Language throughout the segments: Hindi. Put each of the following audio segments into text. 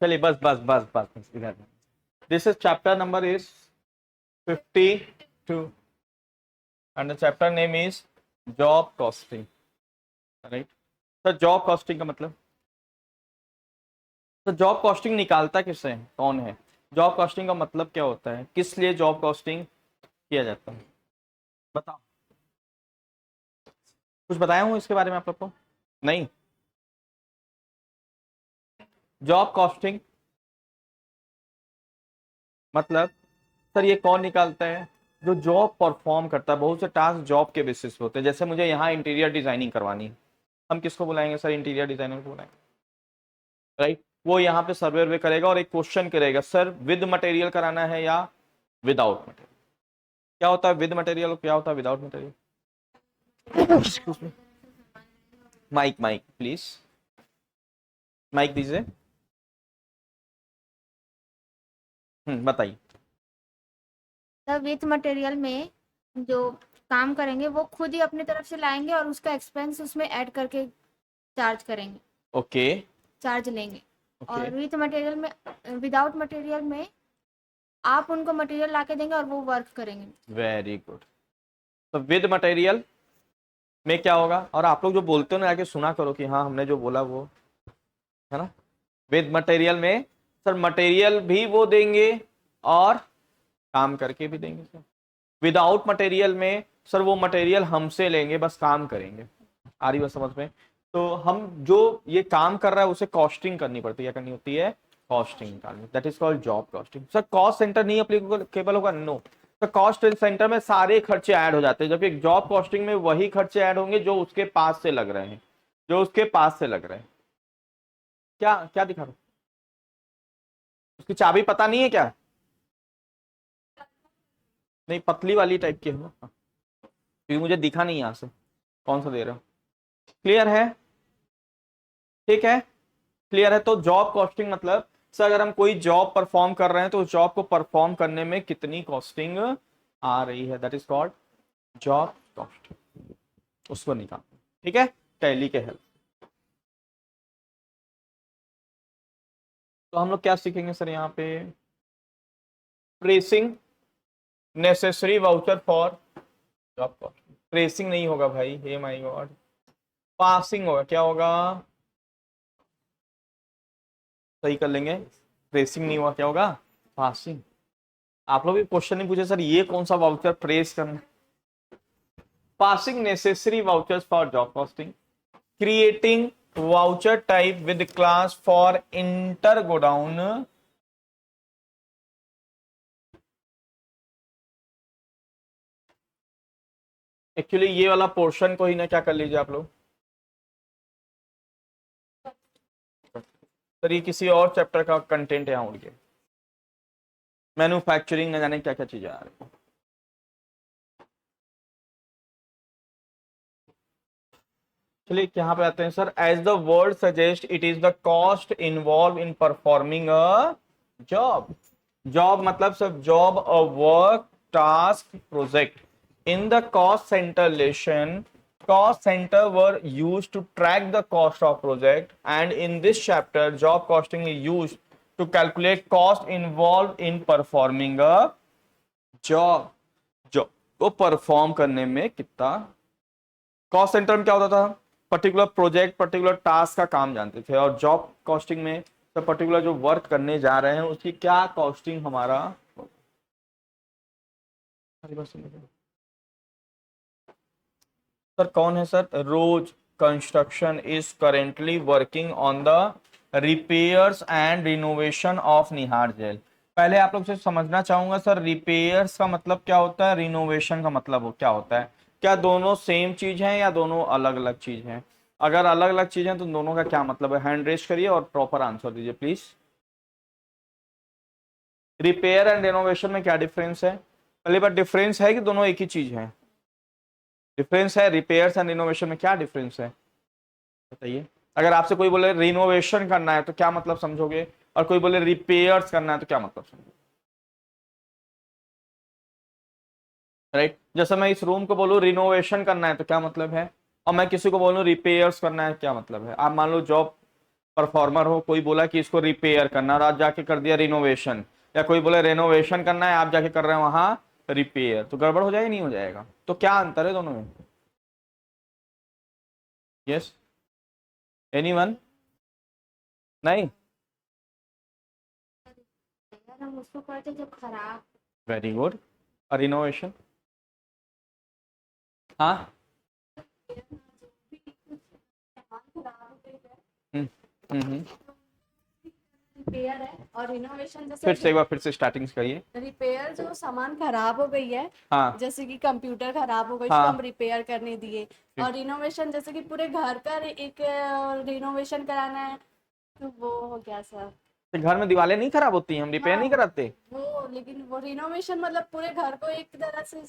चलिए बस बस बस बस बस इधर। This is chapter number is 52 and the chapter name is job costing. Right sir, job costing का मतलब, तो जॉब कॉस्टिंग निकालता किससे है, कौन है? जॉब कॉस्टिंग का मतलब क्या होता है, किस लिए जॉब कॉस्टिंग किया जाता है, बताओ। कुछ बताया हूँ इसके बारे में आप लोग को? नहीं। जॉब कॉस्टिंग मतलब सर ये कौन निकालता है? जो जॉब परफॉर्म करता है। बहुत से टास्क जॉब के बेसिस पे होते हैं। जैसे मुझे यहाँ इंटीरियर डिजाइनिंग करवानी है, हम किसको बुलाएंगे सर? इंटीरियर डिजाइनर को बुलाएंगे। राइट, वो यहाँ पे सर्वे वर्वे करेगा और एक क्वेश्चन करेगा, सर विद मटेरियल कराना है या विदाउट मटेरियल? क्या होता है विद मटेरियल और क्या होता है without material? Mic mic please, mic दीजिए। बताइए। द विथ मटेरियल में जो काम करेंगे वो खुद ही अपनी तरफ से लाएंगे और उसका एक्सपेंस उसमें ऐड करके चार्ज करेंगे, ओके चार्ज लेंगे। ओके, और विथ मटेरियल में, विदाउट मटेरियल में आप उनको मटेरियल ला के देंगे और वो वर्क करेंगे। Very good. तो विद मटेरियल में क्या होगा? और आप लोग जो बोलते हो ना, आके सुना करो कि हाँ हमने जो बोला वो है ना। विद मटेरियल में सर मटेरियल भी वो देंगे और काम करके भी देंगे सर। विदाउट मटेरियल में सर वो मटेरियल हमसे लेंगे, बस काम करेंगे। आ रही बात समझ में? तो हम जो ये काम कर रहा है उसे कॉस्टिंग करनी पड़ती है। क्या करनी होती है? कॉस्टिंग निकालनी। That is called job costing. Sir cost centre नहीं अप्लीकेबल होगा? नो। तो कॉस्ट सेंटर में सारे खर्चे ऐड हो जाते हैं, जबकि जॉब कॉस्टिंग में वही खर्चे ऐड होंगे जो उसके पास से लग रहे हैं, जो उसके पास से लग रहे हैं। क्या क्या दिखा रहा हूं? उसकी चाबी पता नहीं है क्या? नहीं, पतली वाली टाइप की है ना, क्योंकि मुझे दिखा नहीं यहां से कौन सा दे रहा हो। क्लियर है? ठीक है, क्लियर है। तो जॉब कॉस्टिंग मतलब सर अगर हम कोई जॉब परफॉर्म कर रहे हैं तो उस जॉब को परफॉर्म करने में कितनी कॉस्टिंग आ रही है, that is called job costing. उसको निकाल, ठीक है, टैली के हेल्प। तो हम लोग क्या सीखेंगे सर यहाँ पे? Pressing necessary voucher for job costing. Pressing नहीं होगा भाई, हे माय गॉड, पासिंग होगा। क्या होगा? सही कर लेंगे। प्रेसिंग नहीं हुआ, क्या होगा? पासिंग। आप लोग भी क्वेश्चन नहीं पूछे सर ये कौन सा वाउचर प्रेस करना। Passing necessary vouchers for job costing, creating voucher type with class for inter godown, actually ये वाला पोर्शन को ही ना क्या कर लीजिए आप लोग सर, ये किसी और चैप्टर का कंटेंट यहाँ उड़ गया। मैन्युफैक्चरिंग न जाने क्या क्या चीजें आ रही है। चलिए यहाँ पे आते हैं sir. As the word suggest it is the cost involve in performing a job. Job मतलब sir job, uh work, task, project. In the cost centre lesson, cost center were used to track the cost of project, and in this chapter job costing is used to calculate cost involved in performing a job। Job को परफॉर्म करने में कितना कॉस्ट सेंटर में क्या होता था? पर्टिकुलर प्रोजेक्ट, पर्टिकुलर टास्क का काम जानते थे। और जॉब कॉस्टिंग में तो पर्टिकुलर जो वर्क करने जा रहे हैं उसकी क्या कॉस्टिंग हमारा। सर कौन है sir? Rose construction is currently working on the repairs and renovation of Nihar jail. पहले आप लोग से समझना चाहूंगा सर, रिपेयर्स का मतलब क्या होता है, रिनोवेशन का मतलब क्या होता है? क्या दोनों सेम चीज है या दोनों अलग अलग चीज है? अगर अलग अलग चीज है तो दोनों का क्या मतलब है? हैंड रेस करिए और प्रॉपर आंसर दीजिए प्लीज। रिपेयर एंड रिनोवेशन में क्या डिफरेंस है? पहली बार डिफरेंस है कि दोनों एक ही चीज है? डिफरेंस है। रिपेयर्स एंड रिनोवेशन में क्या डिफरेंस है बताइए। अगर आपसे कोई बोले रिनोवेशन करना है तो क्या मतलब समझोगे, और कोई बोले रिपेयर्स करना है तो क्या मतलब समझोगे? राइट, जैसे मैं इस रूम को बोलूं रिनोवेशन करना है तो क्या मतलब है, और मैं किसी को बोलूं रिपेयर्स करना है क्या मतलब है? आप मान लो जॉब परफॉर्मर हो, कोई बोला कि इसको रिपेयर करना और आप जाके कर दिया रिनोवेशन, या कोई बोले रेनोवेशन करना है आप जाके कर रहे हैं वहां रिपेयर, तो गड़बड़ हो जाएगा नहीं हो जाएगा? तो क्या अंतर है दोनों में? Yes, anyone? नहीं? यार हम उसको करते जो खराब। Very good. और रिनोवेशन? हाँ। हम्म, हम्म। रिपेयर है और रिनोवेशन फिर से जैसे एक बार फिर से स्टार्टिंग से करिए। रिपेयर जो सामान खराब हो गई है, हाँ जैसे कि कंप्यूटर खराब हो गई उसको हाँ। हम रिपेयर करने दिए। और रिनोवेशन जैसे कि पूरे घर का एक रिनोवेशन कराना है, तो वो हो गया सर। तो घर में दीवारें नहीं खराब होती हैं, हम रिपेयर नहीं हाँ, कराते? वो लेकिन वो रिनोवेशन मतलब पूरे घर को एक तरह से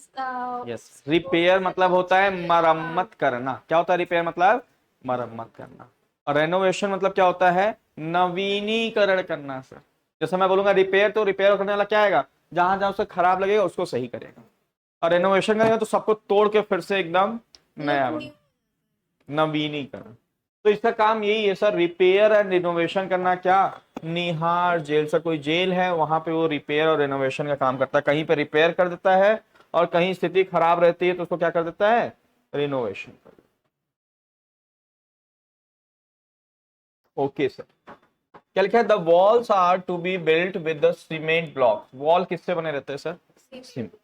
यस, रिपेयर मतलब होता है मरम्मत करना। क्या होता है रिपेयर मतलब? मरम्मत करना। और रेनोवेशन मतलब क्या होता है? नवीनीकरण करना सर। जैसे मैं बोलूंगा रिपेयर, तो रिपेयर करने वाला क्या आएगा? जहां जहां उसे खराब लगेगा उसको सही करेगा। और रेनोवेशन करेगा तो सबको तोड़ के फिर से एकदम नया बना, नवीनीकरण। तो इसका काम यही है सर, रिपेयर एंड रिनोवेशन करना। क्या? निहार जेल सर, कोई जेल है वहां पे वो रिपेयर और रिनोवेशन का काम करता है। कहीं पे रिपेयर कर देता है और कहीं स्थिति खराब रहती है तो उसको क्या कर देता है? रिनोवेशन कर देता है। ओके सर, क्या लिखा है? The walls are to be built with the cement blocks. Wall किससे बने रहते हैं sir? Cement.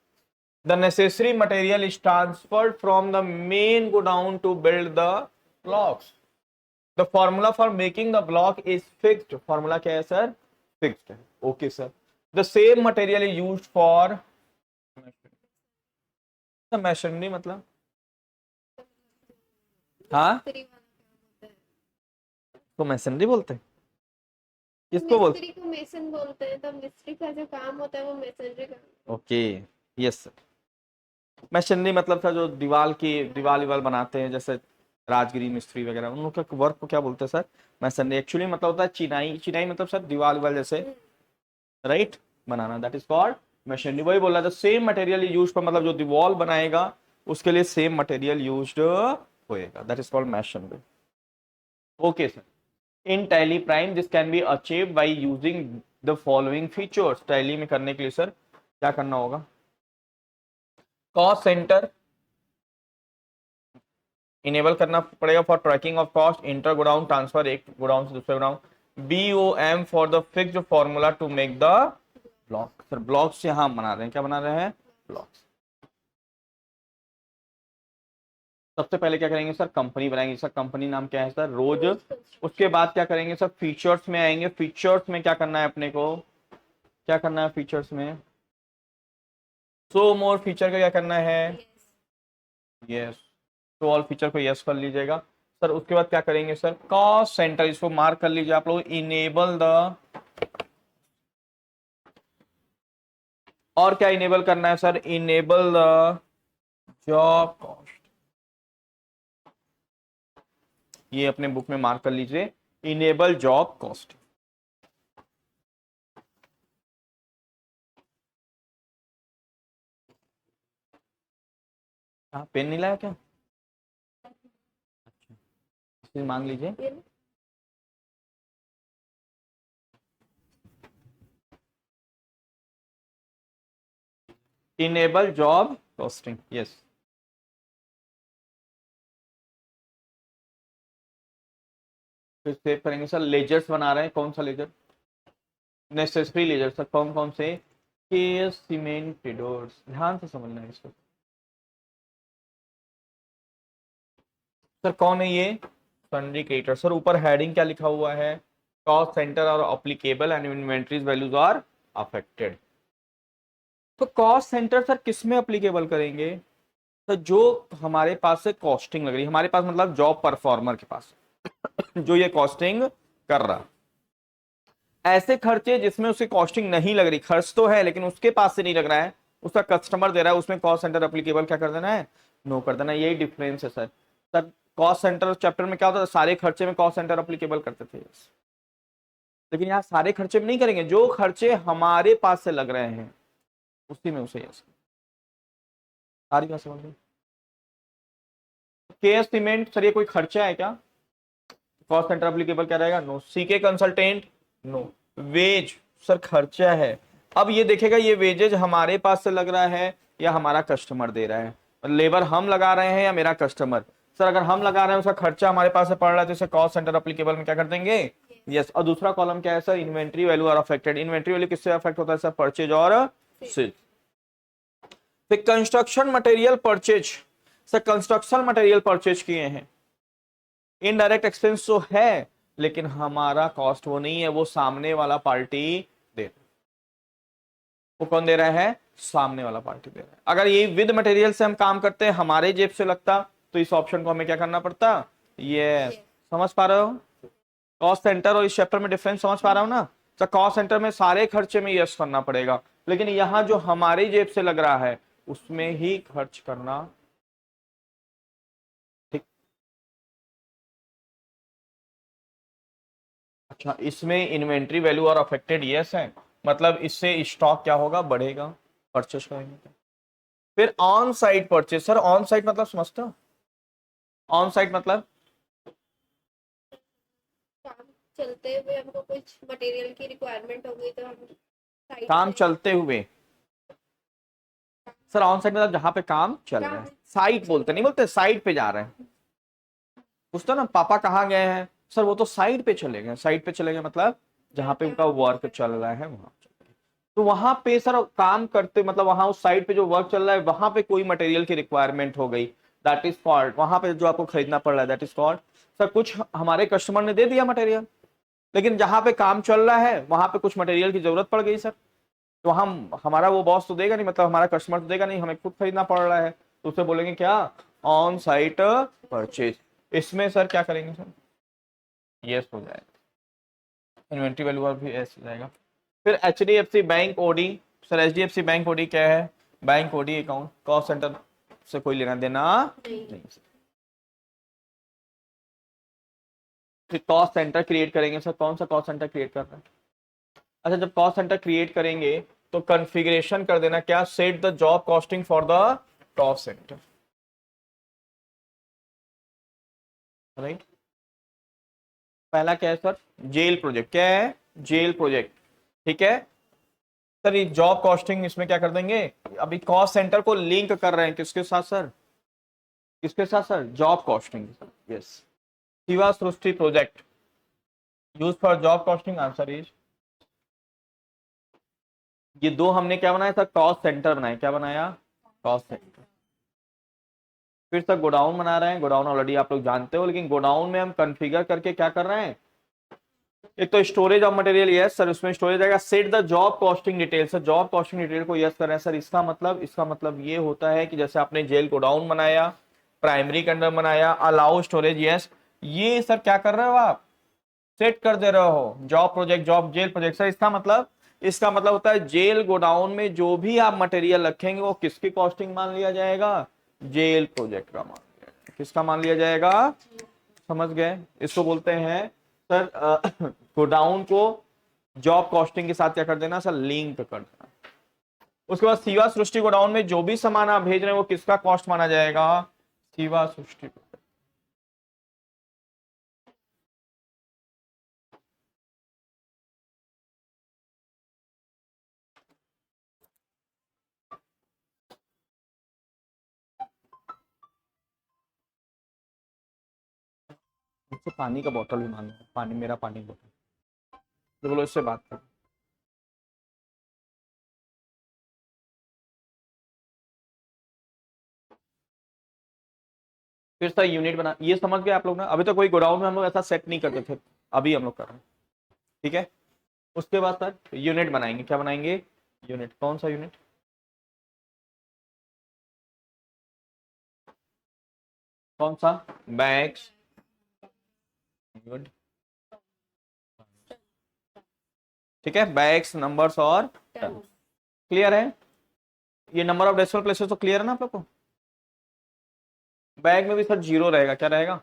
The necessary material is transferred from the main godown to build the blocks. The formula for making the block is fixed. Formula क्या है सर? Fixed है। Okay sir. The same material is used for the machinery मतलब? हाँ, तो मैसनरी बोलते हैं? किसको बोलते? मिस्त्री को मेसन बोलते हैं, तो मिस्त्री का जो काम होता है वो मेसनरी का। Okay, yes sir. मैसनरी मतलब था जो दीवार विवाल बनाते हैं, जैसे राजगिरी मिस्त्री वगैरह, उन लोग का वर्क को क्या बोलते हैं सर? मैसनरी। एक्चुअली मतलब होता है चिनाई। चिनाई मतलब सर दीवार विवाल जैसे, right, banana, that is called masonry. वही बोल रहा था, सेम मटेरियल यूज पर, मतलब जो दीवार बनाएगा उसके लिए सेम मटेरियल यूज्ड होएगा, that is called masonry. Okay sir. In tally prime this can be achieve by using the following features. Tally में करने के लिए सर क्या करना होगा? कॉस्ट सेंटर इनेबल करना पड़ेगा for tracking of cost, inter godown transfer, एक गोडाउन से दूसरे godown. BOM for the fixed formula to make the block. Sir blocks यहां बना रहे हैं, क्या बना रहे हैं? ब्लॉक्स। सबसे पहले क्या करेंगे सर? कंपनी बनाएंगे सर। कंपनी नाम क्या है सर? रोज। उसके बाद क्या करेंगे सर? फीचर्स में आएंगे। फीचर्स में क्या करना है अपने को? क्या करना है फीचर्स में? सो मोर फीचर का क्या करना है? यस, तो ऑल फीचर को यस कर लीजिएगा सर। उसके बाद क्या करेंगे सर? कॉस्ट सेंटर, इसको मार्क कर लीजिए आप लोग। इनेबल द, और क्या इनेबल करना है sir? Enable the job cost. ये अपने बुक में मार्क कर लीजिए, इनेबल जॉब कॉस्ट। हाँ, पेन नहीं लाया क्या? अच्छा, इसे मांग लीजिए। Enable job costing, yes. फिर सेव करेंगे सर। लेजर्स बना रहे हैं, कौन सा लेजर? Necessary laser sir. कौन कौन से? केएस सीमेंटेडोर्स। ध्यान से समझना है इसको सर। कौन है ये? Sundry creditor sir. ऊपर हेडिंग क्या लिखा हुआ है? कॉस्ट सेंटर और applicable and inventories values are affected. तो कॉस्ट सेंटर सर किस में अप्लीकेबल करेंगे? तो जो हमारे पास से कॉस्टिंग लग रही है, हमारे पास मतलब जॉब परफॉर्मर के पास जो ये कॉस्टिंग कर रहा, ऐसे खर्चे जिसमें उसकी कॉस्टिंग नहीं लग रही, खर्च तो है लेकिन उसके पास से नहीं लग रहा है, उसका कस्टमर दे रहा है, उसमें कॉस्ट सेंटर अप्लीकेबल क्या कर देना है? नो कर देना। यही डिफरेंस है sir. Sir cost centre chapter में क्या होता था? सारे खर्चे में कॉस्ट सेंटर अप्लीकेबल करते थे, लेकिन यहाँ सारे खर्चे में नहीं करेंगे, जो खर्चे हमारे पास से लग रहे हैं उसी में उसे यस। सारी बात समझ गए? केएस सीमेंट सर ये कोई खर्चा है क्या? कॉस्ट सेंटर एप्लीकेबल क्या रहेगा? नो। सी के कंसल्टेंट, नो। वेज सर खर्चा है। अब ये देखेगा ये वेजेज हमारे पास से लग रहा है या हमारा कस्टमर दे रहा है, लेबर हम लगा रहे हैं या मेरा कस्टमर। सर अगर हम लगा रहे हैं उसका खर्चा हमारे पास से पड़ रहा है तो इसे कॉस्ट सेंटर एप्लीकेबल में क्या कर देंगे? यस। और दूसरा कॉलम क्या है sir? Inventory value are affected. Inventory value किससे अफेक्ट होता है सर? परचेज और सेल। फिर construction material purchase, sir construction material purchase किए हैं, इनडायरेक्ट एक्सपेंस तो है लेकिन हमारा कॉस्ट वो नहीं है, वो सामने वाला पार्टी दे, वो कौन दे रहा है? सामने वाला पार्टी दे रहा है। अगर ये विद मटेरियल से हम काम करते हैं हमारे जेब से लगता तो इस ऑप्शन को हमें क्या करना पड़ता? ये समझ पा रहे हो? कॉस्ट सेंटर और इस चैप्टर में डिफरेंस समझ पा रहा हूं ना? तो कॉस्ट सेंटर में सारे खर्चे में यस करना पड़ेगा, लेकिन यहां जो हमारी जेब से लग रहा है उसमें ही खर्च करना। ठीक। अच्छा, इसमें इन्वेंट्री वैल्यू और अफेक्टेड यस है, मतलब इससे स्टॉक क्या होगा? बढ़ेगा, परचेस करेंगे। फिर on site purchase, sir on site मतलब समझते हो? ऑन साइट मतलब काम चलते हुए हमको कुछ मटेरियल की रिक्वायरमेंट हो गई तो हम साइट काम पे चलते हुए। सर ऑन साइट मतलब जहां पे काम चल रहा है, साइट बोलते नहीं, बोलते साइट पे जा रहे हैं। पूछते ना पापा कहाँ गए हैं, सर वो तो साइट पे चले गए। साइट पे चले गए मतलब जहां पे उनका वर्क चल रहा है वहां। तो वहां पे सर काम करते मतलब वहां उस साइट पे जो वर्क चल रहा है वहां पे कोई मटेरियल की रिक्वायरमेंट हो गई, दैट इज कॉल्ड, वहां पे जो आपको खरीदना पड़ रहा है दैट इज कॉल्ड। सर कुछ हमारे कस्टमर ने दे दिया मटेरियल, लेकिन जहां पे काम चल रहा है वहां पे कुछ मटेरियल की जरूरत पड़ गई सर, तो हम हमारा वो बॉस तो देगा नहीं, मतलब हमारा कस्टमर तो देगा नहीं, हमें खुद खरीदना पड़ रहा है, तो उसे बोलेंगे क्या? On site purchase. इसमें सर क्या करेंगे सर? यस हो जाएगा, इन्वेंट्री वैल्यू भी यस हो जाएगा। फिर HDFC bank OD, sir HDFC bank OD क्या है? Bank OD account, cost centre से कोई लेना देना नहीं। फिर कॉस्ट सेंटर क्रिएट करेंगे, सर कौन सा कॉस्ट सेंटर क्रिएट कर रहे हैं? अच्छा, जब कॉस्ट सेंटर क्रिएट करेंगे तो कॉन्फ़िगरेशन कर देना क्या? Set the job costing for the cost centre, right. पहला क्या है सर? Jail project. क्या है? Jail project. ठीक है सर, ये जॉब कॉस्टिंग इसमें क्या कर देंगे? अभी कॉस्ट सेंटर को लिंक कर रहे हैं किसके साथ सर? किसके साथ sir? Job costing. Yes. Shiva Srishti project use for job costing, answer is, ये दो हमने क्या बनाया था? कॉस्ट सेंटर बनाया। क्या बनाया? Cost centre. फिर सर गोडाउन बना रहे हैं, गोडाउन ऑलरेडी आप लोग जानते हो, लेकिन गोडाउन में हम कॉन्फ़िगर करके क्या कर रहे हैं? एक तो storage of material, yes sir, उसमें स्टोरेज आएगा। Set the job costing detail, sir job costing detail को यस कर रहे हैं सर। इसका मतलब ये होता है कि जैसे आपने जेल गोडाउन बनाया, प्राइमरी के अंदर बनाया, अलाउ स्टोरेज, यस, ये सर क्या कर रहे हो आप? सेट कर दे रहे हो job project, job jail project. Sir इसका मतलब होता है जेल गोडाउन में जो भी आप मटेरियल रखेंगे वो किसकी कॉस्टिंग मान लिया जाएगा? जेल प्रोजेक्ट का मान लिया जाएगा। किसका मान लिया जाएगा? समझ गए? इसको बोलते हैं सर गोडाउन को जॉब कॉस्टिंग के साथ क्या कर देना सर? लिंक कर देना। उसके बाद शिवा सृष्टि गोडाउन में जो भी सामान आप भेज रहे हैं वो किसका कॉस्ट माना जाएगा? शिवा सृष्टि। मुझसे पानी का बोतल भी मांग लो, पानी, मेरा पानी बोतल, तो बोलो इससे बात करो। फिर सर यूनिट बना, ये समझ गए आप लोग ना? अभी तो कोई गोडाउन में हम लोग ऐसा सेट नहीं करते थे, अभी हम लोग कर रहे हैं। ठीक है, उसके बाद सर यूनिट बनाएंगे। क्या बनाएंगे? यूनिट। कौन सा यूनिट? कौन सा? Bags, good. ठीक है, बैग्स, नंबर्स और टन। क्लियर है? ये नंबर ऑफ डेसिमल प्लेसेस तो क्लियर है ना आप लोग को? बैग में भी सर जीरो रहेगा। क्या रहेगा?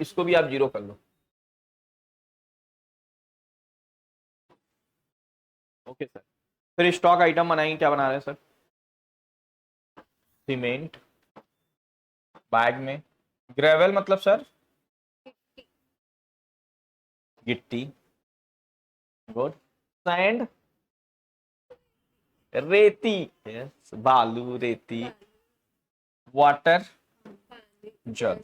इसको भी आप जीरो कर लो। Okay sir. फिर स्टॉक आइटम बनाएंगे। क्या बना रहे हैं सर? सीमेंट बैग में, ग्रेवल मतलब सर गिट्टी, गुड, सैंड रेती, यस बालू रेती, वाटर जल।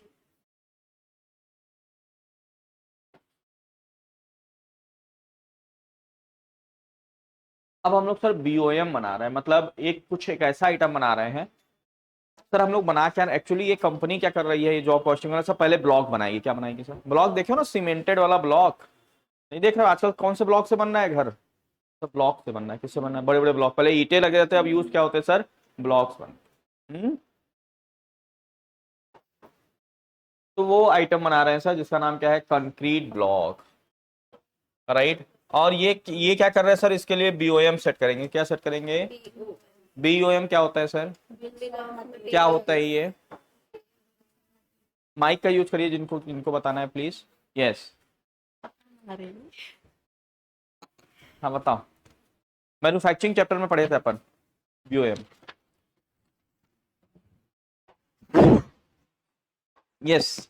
अब हम लोग सर बीओएम बना रहे हैं, मतलब एक ऐसा आइटम बना रहे हैं सर। हम लोग बना क्या एक्चुअली, ये कंपनी क्या कर रही है, ये जॉब कॉस्टिंग वाला, सब पहले ब्लॉक बनाएगी। क्या बनाएगी सर? ब्लॉक देखे हो ना, सीमेंटेड वाला ब्लॉक। नहीं देख रहे हो आजकल कौन से ब्लॉक से बन रहा है घर? सब ब्लॉक से बन रहा है। किससे बन रहा है? बड़े बड़े ब्लॉक। पहले ईंटें लगे रहते हैं, अब यूज क्या होते हैं सर? ब्लॉक्स बन। तो वो आइटम बना रहे हैं सर जिसका नाम क्या है? Concrete block, right. और ये क्या कर रहे हैं सर? इसके लिए बीओएम सेट करेंगे। क्या सेट करेंगे? बीओएम क्या होता है सर? क्या होता है ये? माइक का यूज करिए जिनको जिनको बताना है प्लीज। यस, अरे हाँ बताओ। मैन्युफैक्चरिंग चैप्टर में पढ़े थे अपन बीओएम। यस,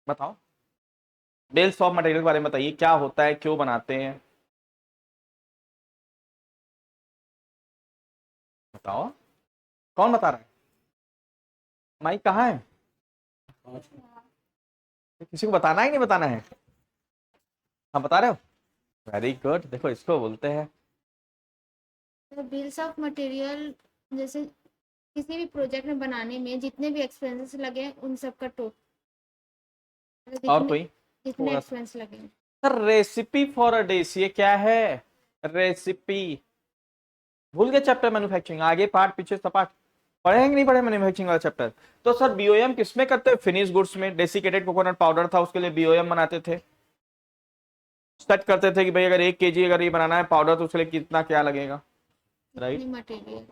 बताओ। बेल्स ऑफ मटेरियल के बारे में बताइए, क्या होता है, क्यों बनाते हैं, बताओ। कौन बता रहा है? माइक कहाँ है? किसी को बताना ही नहीं बताना है? हाँ बता रहे हो, वेरी गुड। देखो इसको बोलते हैं तो बिल्स ऑफ मटेरियल जैसे किसी भी प्रोजेक्ट में बनाने में जितने भी एक्सपेंसेस लगे हैं, उन सब का टोटल, और जितने कोई जितने थोड़ा सा। एक्सपेंस लगे हैं। Sir recipe for a dish, ये क्या है? रेसिपी भूल गए चैप्टर मैन्युफैक्चरिंग? आगे पार्ट पीछे सपाट पढ़ेंगे नहीं पढ़े मैन्युफैक्चरिंग वाला चैप्टर? तो सर बीओएम किसमें करते हैं? फिनिश गुड्स में। डेसिकेटेड कोकोनट पाउडर था, उसके लिए बीओएम बनाते थे। सेट करते थे कि भाई अगर 1 kg अगर ये बनाना है पाउडर तो उसके लिए कितना क्या लगेगा, राइट। इतनी मटेरियल।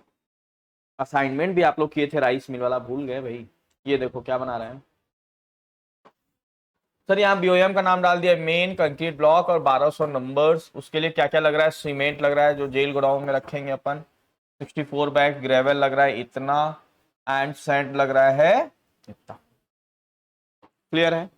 असाइनमेंट भी आप लोग किए थे राइस मिल वाला, भूल गए भाई। ये देखो क्या बना रहे हैं सर। यहाँ बीओएम का नाम डाल दिया मेन कंक्रीट ब्लॉक और 1200 नंबर्स। उसके लिए क्या क्या लग रहा है? सीमेंट लग रहा है जो जेल गोडाउन में रखेंगे अपन, 64 बैग ग्रेवल लग रहा है इतना, एंड सैंड लग रहा है इतना। क्लियर है?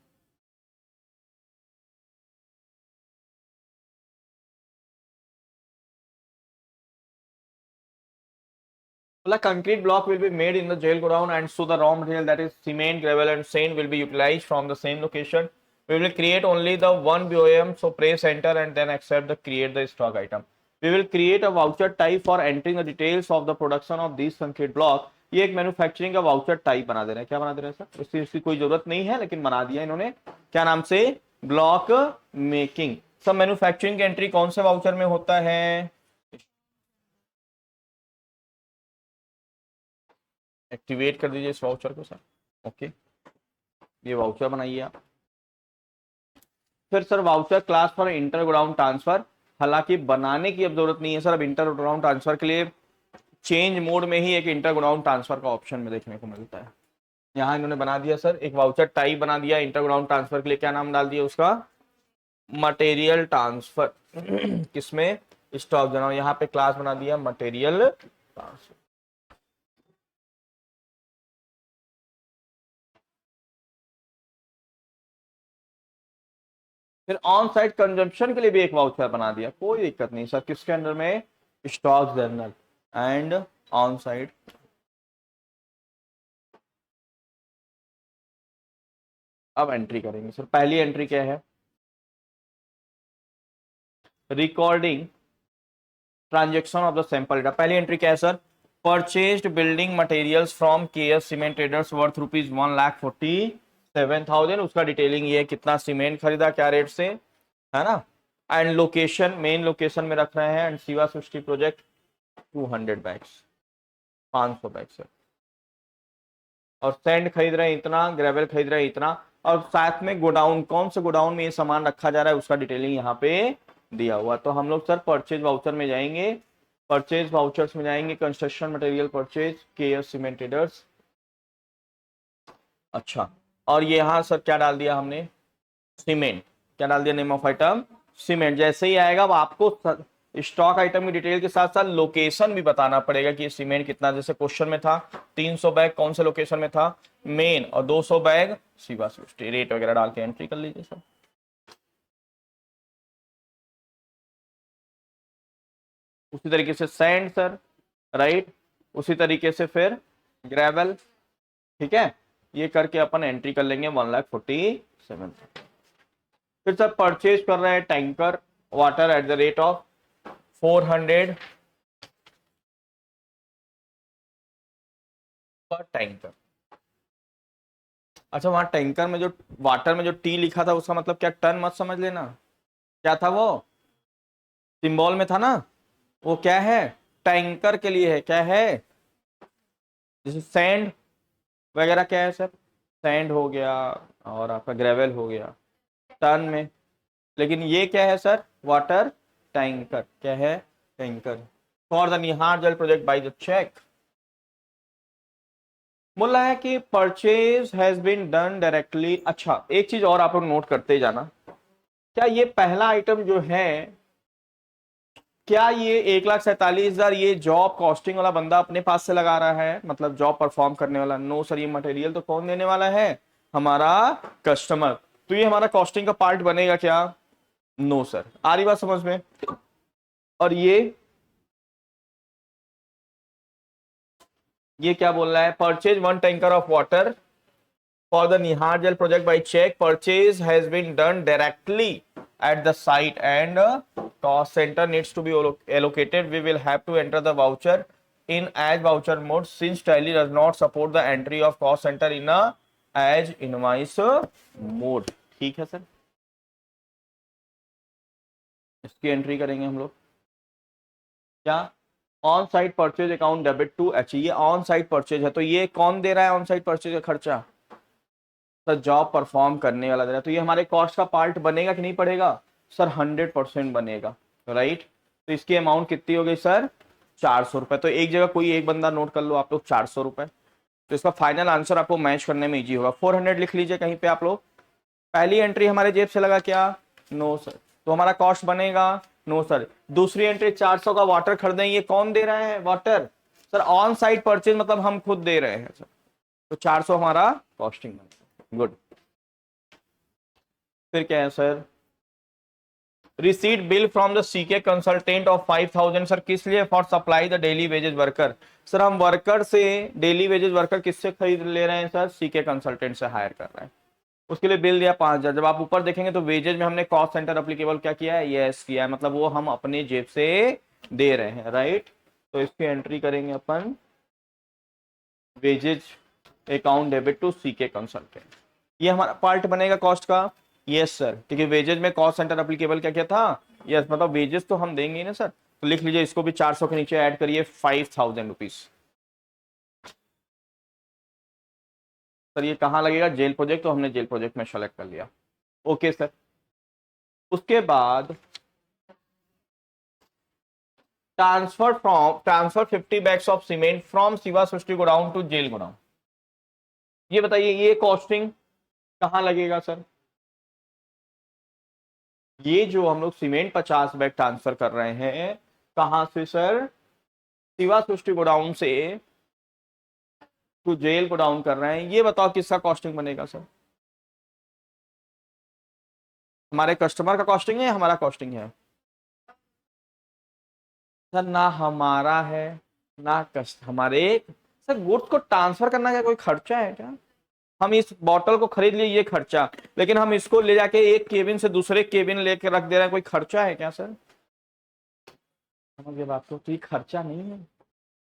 The concrete block will be made in the jail godown, and so the raw material, that is cement, gravel and sand, will be utilized from the same location. We will create only the one BOM, so press enter and then accept the create the stock item. We will create a voucher type for entering the details of the production of these concrete block. ये एक मैन्युफैक्चरिंग का वाउचर टाइप बना दे रहे हैं। क्या बना दे रहे हैं सर? इसकी कोई जरूरत नहीं है लेकिन बना दिया इन्होंने। क्या नाम से? Block making. सब मैन्युफैक्चरिंग की एंट्री कौन से वाउचर में होता है? एक्टिवेट कर दीजिए इस वाउचर को सर। ओके, ये वाउचर बनाइए आप। फिर sir voucher class for inter godown transfer, हालांकि बनाने की अब जरूरत नहीं है सर। अब इंटर गोडाउन ट्रांसफर के लिए चेंज मोड में ही एक इंटर गोडाउन ट्रांसफर का ऑप्शन में देखने को मिलता है। यहाँ इन्होंने बना दिया सर एक वाउचर टाइप बना दिया इंटर गोडाउन ट्रांसफर के लिए। क्या नाम डाल दिया उसका? Material transfer. किसमें? स्टॉक जनाओ। यहाँ पे क्लास बना दिया मटेरियल ट्रांसफर। फिर ऑन साइट कंजम्पशन के लिए भी एक वाउचर बना दिया। कोई दिक्कत नहीं सर। किसके अंडर में? Stock journal and on site. अब एंट्री करेंगे सर। पहली एंट्री क्या है? Recording transaction of the sample data. पहली एंट्री क्या है sir? Purchased building materials from KS cement traders worth ₹1,47,000। उसका डिटेलिंग ये है कितना सीमेंट खरीदा, क्या रेट से, है ना। एंड लोकेशन, मेन लोकेशन में रख रहे हैं। And Shiva Srishti project 200 bags, 500 bags. और सैंड खरीद रहे हैं इतना, ग्रेवल खरीद रहे हैं इतना, और साथ में गोडाउन, कौन से गोडाउन में ये सामान रखा जा रहा है उसका डिटेलिंग यहाँ पे दिया हुआ। तो हम लोग सर परचेज वाउचर में जाएंगे। परचेज वाउचर्स में जाएंगे, construction material purchase KS cement traders. अच्छा, और ये यहाँ सर क्या डाल दिया हमने? सीमेंट। क्या डाल दिया? Name of item cement. जैसे ही आएगा वो आपको स्टॉक आइटम की डिटेल के साथ साथ लोकेशन भी बताना पड़ेगा कि सीमेंट कितना, जैसे क्वेश्चन में था 300 बैग कौन से लोकेशन में था, मेन, और 200 बैग शिवा सृष्टि। रेट वगैरह डाल के एंट्री कर लीजिए सर। उसी तरीके से सैंड सर, राइट, उसी तरीके से फिर ग्रेवल, ठीक है, ये करके अपन एंट्री कर लेंगे 1,47,000। फिर सर परचेज कर रहे हैं tanker water at the rate of 400 पर टैंकर। अच्छा, वहां टैंकर में जो वाटर में जो टी लिखा था उसका मतलब क्या, टन मत समझ लेना, क्या था वो, सिंबल में था ना, वो क्या है, टैंकर के लिए है, क्या है, जैसे सैंड वगैरह क्या है सर, सैंड हो गया और आपका ग्रेवल हो गया टन में, लेकिन ये क्या है सर, वाटर टैंकर, क्या है, tanker, for the Nihar Jal project by the check. बोला है कि purchase has been done directly. अच्छा, एक चीज और आप लोग नोट करते जाना, क्या ये पहला आइटम जो है, क्या ये 1,47,000 ये जॉब कॉस्टिंग वाला बंदा अपने पास से लगा रहा है, मतलब जॉब परफॉर्म करने वाला? नो सर, ये मटेरियल तो कौन देने वाला है, हमारा कस्टमर। तो ये हमारा कॉस्टिंग का पार्ट बनेगा क्या? No sir. आ रही बात समझ में? और ये क्या बोल रहा है, purchase 1 tanker of water for the Nihar Jal project by cheque, purchase has been done directly at the site and cost center needs to be allocated. We will have to enter the voucher in as voucher mode since Tally does not support the entry of cost center in a as invoice mode. ठीक है सर, इसकी एंट्री करेंगे हम लोग। क्या on site purchase account debit to H, ये ऑन साइट परचेज है, तो ये कौन दे रहा है ऑन साइट परचेज का खर्चा? सर जॉब परफॉर्म करने वाला दे रहा है, तो ये हमारे कॉस्ट का पार्ट बनेगा कि नहीं पड़ेगा सर? 100% बनेगा, राइट। तो इसकी अमाउंट कितनी हो गई सर? 400 रुपए। तो एक जगह कोई एक बंदा नोट कर लो आप लोग, 400 रुपए। तो इसका फाइनल आंसर आपको मैच करने में इजी होगा। 400 लिख लीजिए कहीं पे आप लोग। पहली एंट्री हमारे जेब से लगा क्या? No sir. तो हमारा कॉस्ट बनेगा? No sir. दूसरी एंट्री 400 का वाटर खरीदें, ये कौन दे रहा है water? Sir on site purchase मतलब हम खुद दे रहे हैं सर, तो 400 हमारा कॉस्टिंग बनेगा। गुड। फिर क्या है sir? Receipt bill from the CK consultant of 5,000। Sir किस लिए? For supply the daily wages worker. Sir हम वर्कर से डेली वेजेस वर्कर किससे खरीद ले रहे हैं सर? सीके कंसल्टेंट से हायर कर रहे हैं, उसके लिए बिल दिया 5,000। जब आप ऊपर देखेंगे तो वेजेज में हमने कॉस्ट सेंटर अप्लीकेबल क्या किया है? यस किया है, मतलब वो हम अपने जेब से दे रहे हैं, राइट। तो इसकी एंट्री करेंगे अपन, wages account debit to CK consultant. ये हमारा पार्ट बनेगा कॉस्ट का। यस सर, क्योंकि वेजेज में कॉस्ट सेंटर एप्लीकेबल क्या क्या था? यस, मतलब वेजेस तो हम देंगे ना सर। तो लिख लीजिए इसको भी 400 के नीचे ऐड करिए 5,000 रुपीज। सर ये कहाँ लगेगा? जेल प्रोजेक्ट, तो हमने जेल प्रोजेक्ट में सेलेक्ट कर लिया। Okay sir. उसके बाद transfer 50 bags of cement from Shiva Srishti godown to jail godown. ये बताइए ये कॉस्टिंग कहाँ लगेगा सर? ये जो हम लोग सीमेंट 50 बैग ट्रांसफर कर रहे हैं कहां से सर? शिवा सृष्टि गोडाउन से टू जेल गोडाउन कर रहे हैं, ये बताओ किसका कॉस्टिंग बनेगा सर? हमारे कस्टमर का कॉस्टिंग है या हमारा कॉस्टिंग है? सर ना हमारा है ना हमारे। सर गुड्स को ट्रांसफर करना क्या कोई खर्चा है क्या? हम इस बॉटल को खरीद लिए ये खर्चा, लेकिन हम इसको ले जाके एक केबिन से दूसरे केबिन लेके रख दे रहे हैं, कोई खर्चा है क्या सर? समझ गए बात को? तो ये खर्चा नहीं है।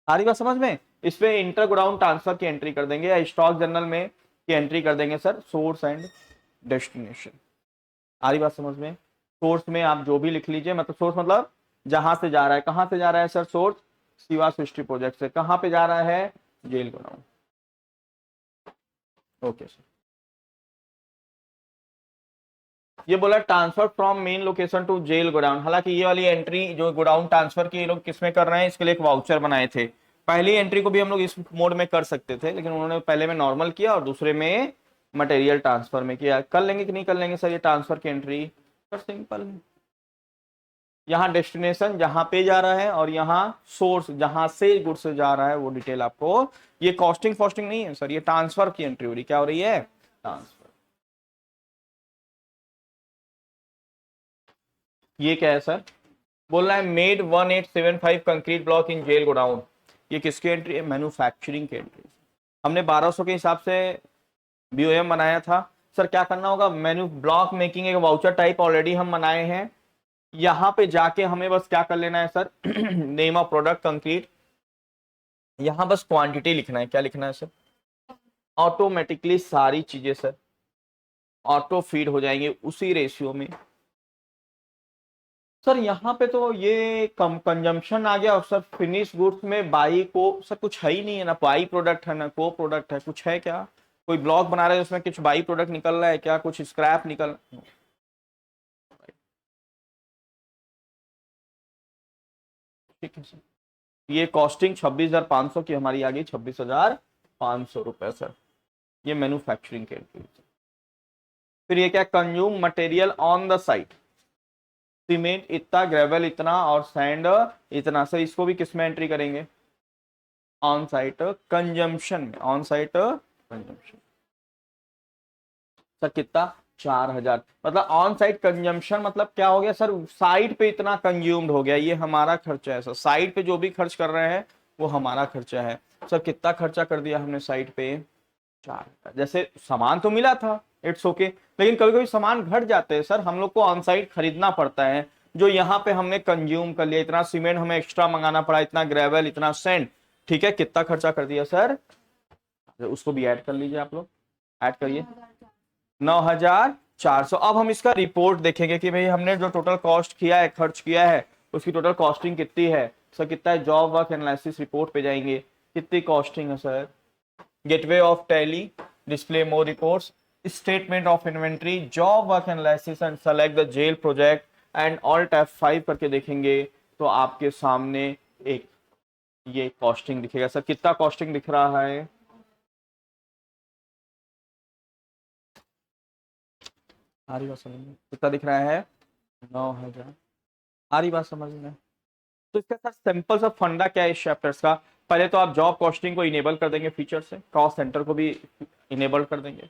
आ रही बात समझ में? इस पे इंटर गोडाउन ट्रांसफर की एंट्री कर देंगे या स्टॉक जर्नल में की एंट्री कर देंगे सर, सोर्स एंड डेस्टिनेशन। आ रही बात समझ में? सोर्स में आप जो भी लिख लीजिए, मतलब सोर्स मतलब जहां से जा रहा है। कहां से जा रहा है sir source? Shiva Srishti project से। कहां पे जा रहा है? Jail godown. Okay sir. ये बोला transfer from main location to jail godown. हालांकि ये वाली एंट्री जो गोडाउन ट्रांसफर की ये लोग किसमें कर रहे हैं, इसके लिए एक वाउचर बनाए थे। पहली एंट्री को भी हम लोग इस मोड में कर सकते थे, लेकिन उन्होंने पहले में नॉर्मल किया और दूसरे में मटेरियल ट्रांसफर में किया। कर लेंगे कि नहीं कर लेंगे सर ये ट्रांसफर की एंट्री? सर सिंपल है। यहाँ डेस्टिनेशन जहां पे जा रहा है और यहाँ सोर्स जहां से गुड्स जा रहा है वो डिटेल आपको, ये कॉस्टिंग फॉस्टिंग नहीं है सर, ये ट्रांसफर की एंट्री हो रही, क्या हो रही है, ट्रांसफर। ये क्या है सर, बोल रहा है made 1875 concrete block in jail godown, ये किसकी एंट्री है, मैन्युफैक्चरिंग की एंट्री। हमने 1200 के हिसाब से बीओएम बनाया था सर, क्या करना होगा, मेन्यू ब्लॉक मेकिंग एक वाउचर टाइप ऑलरेडी हम बनाए हैं, यहाँ पे जाके हमें बस क्या कर लेना है sir, name of product concrete, यहाँ बस क्वांटिटी लिखना है, क्या लिखना है सर, ऑटोमेटिकली सारी चीजें सर ऑटो फीड हो जाएंगे उसी रेशियो में। सर यहाँ पे तो ये कम कंजम्पशन आ गया, और सर फिनिश गुड्स में बाई को सर कुछ है ही नहीं है, ना बाई प्रोडक्ट है ना को प्रोडक्ट है, कुछ है क्या, कोई ब्लॉक बना रहे हैं उसमें कुछ बाई प्रोडक्ट निकल रहा है क्या, कुछ स्क्रैप निकल, ठीक है सर। ये कॉस्टिंग 26,500 की हमारी आ गई, 26,500 रुपए सर, ये मैन्युफैक्चरिंग के एंट्री। फिर ये क्या, consume material on the site, cement इतना, ग्रेवल इतना और सैंड इतना, सर इसको भी किस में एंट्री करेंगे, ऑन साइट कंजम्पशन में, ऑन साइट कंजम्पशन। सर कितना, 4,000, मतलब ऑन साइट कंजम्पशन मतलब क्या हो गया सर, साइट पे इतना कंज्यूम्ड हो गया, ये हमारा खर्चा है सर, साइट पे जो भी खर्च कर रहे हैं वो हमारा खर्चा है। सर कितना खर्चा कर दिया हमने साइट पे, 4,000। जैसे सामान तो मिला था इट्स ओके, लेकिन कभी कभी सामान घट जाते हैं सर, हम लोग को ऑन साइट खरीदना पड़ता है, जो यहाँ पे हमने कंज्यूम कर लिया, इतना सीमेंट हमें एक्स्ट्रा मंगाना पड़ा, इतना ग्रेवल, इतना सैंड, ठीक है, कितना खर्चा कर दिया सर, उसको भी ऐड कर लीजिए आप लोग, ऐड करिए 9,400। अब हम इसका रिपोर्ट देखेंगे कि भाई हमने जो टोटल कॉस्ट किया है, खर्च किया है, उसकी टोटल कॉस्टिंग कितनी है सर, कितना है, जॉब वर्क एनालिसिस रिपोर्ट पे जाएंगे, कितनी कॉस्टिंग है sir, gateway of Tally, display more reports, statement of inventory, job work analysis and select the jail project and alt F5 करके देखेंगे तो आपके सामने एक ये कॉस्टिंग दिखेगा सर, कितना कॉस्टिंग दिख रहा है, आ रही बात समझ में, कितना दिख रहा है, 9,000, आ रही बात समझ में। तो इसका सर सिंपल सा फंडा क्या है इस चैप्टर्स का, पहले तो आप जॉब कॉस्टिंग को इनेबल कर देंगे फीचर से, कॉस्ट सेंटर को भी इनेबल कर देंगे,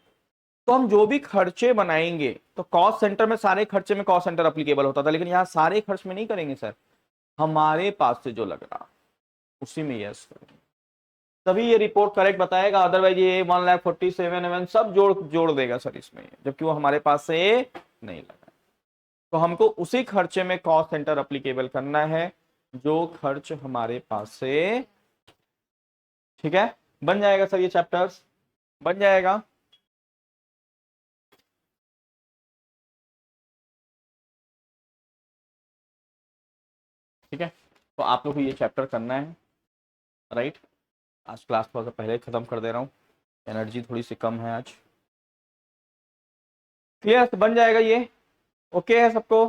तो हम जो भी खर्चे बनाएंगे तो कॉस्ट सेंटर में सारे खर्चे में कॉस्ट सेंटर अप्लीकेबल होता था, लेकिन यहाँ सारे खर्च में नहीं करेंगे सर, हमारे पास से जो लग रहा उसी में यस करेंगे, तभी ये रिपोर्ट करेक्ट बताएगा, अदरवाइज ये 1,47,000 सब जोड़ देगा सर इसमें, जबकि वो हमारे पास से नहीं लगा। तो हमको उसी खर्चे में कॉस्ट सेंटर अप्लीकेबल करना है जो खर्च हमारे पास से, ठीक है, बन जाएगा सर, ये चैप्टर्स बन जाएगा। ठीक है, तो आप लोग को ये चैप्टर करना है, राइट, आज क्लास थोड़ा सा पहले खत्म कर दे रहा हूँ, एनर्जी थोड़ी सी कम है आज, क्लियर, बन जाएगा ये, ओके है सबको।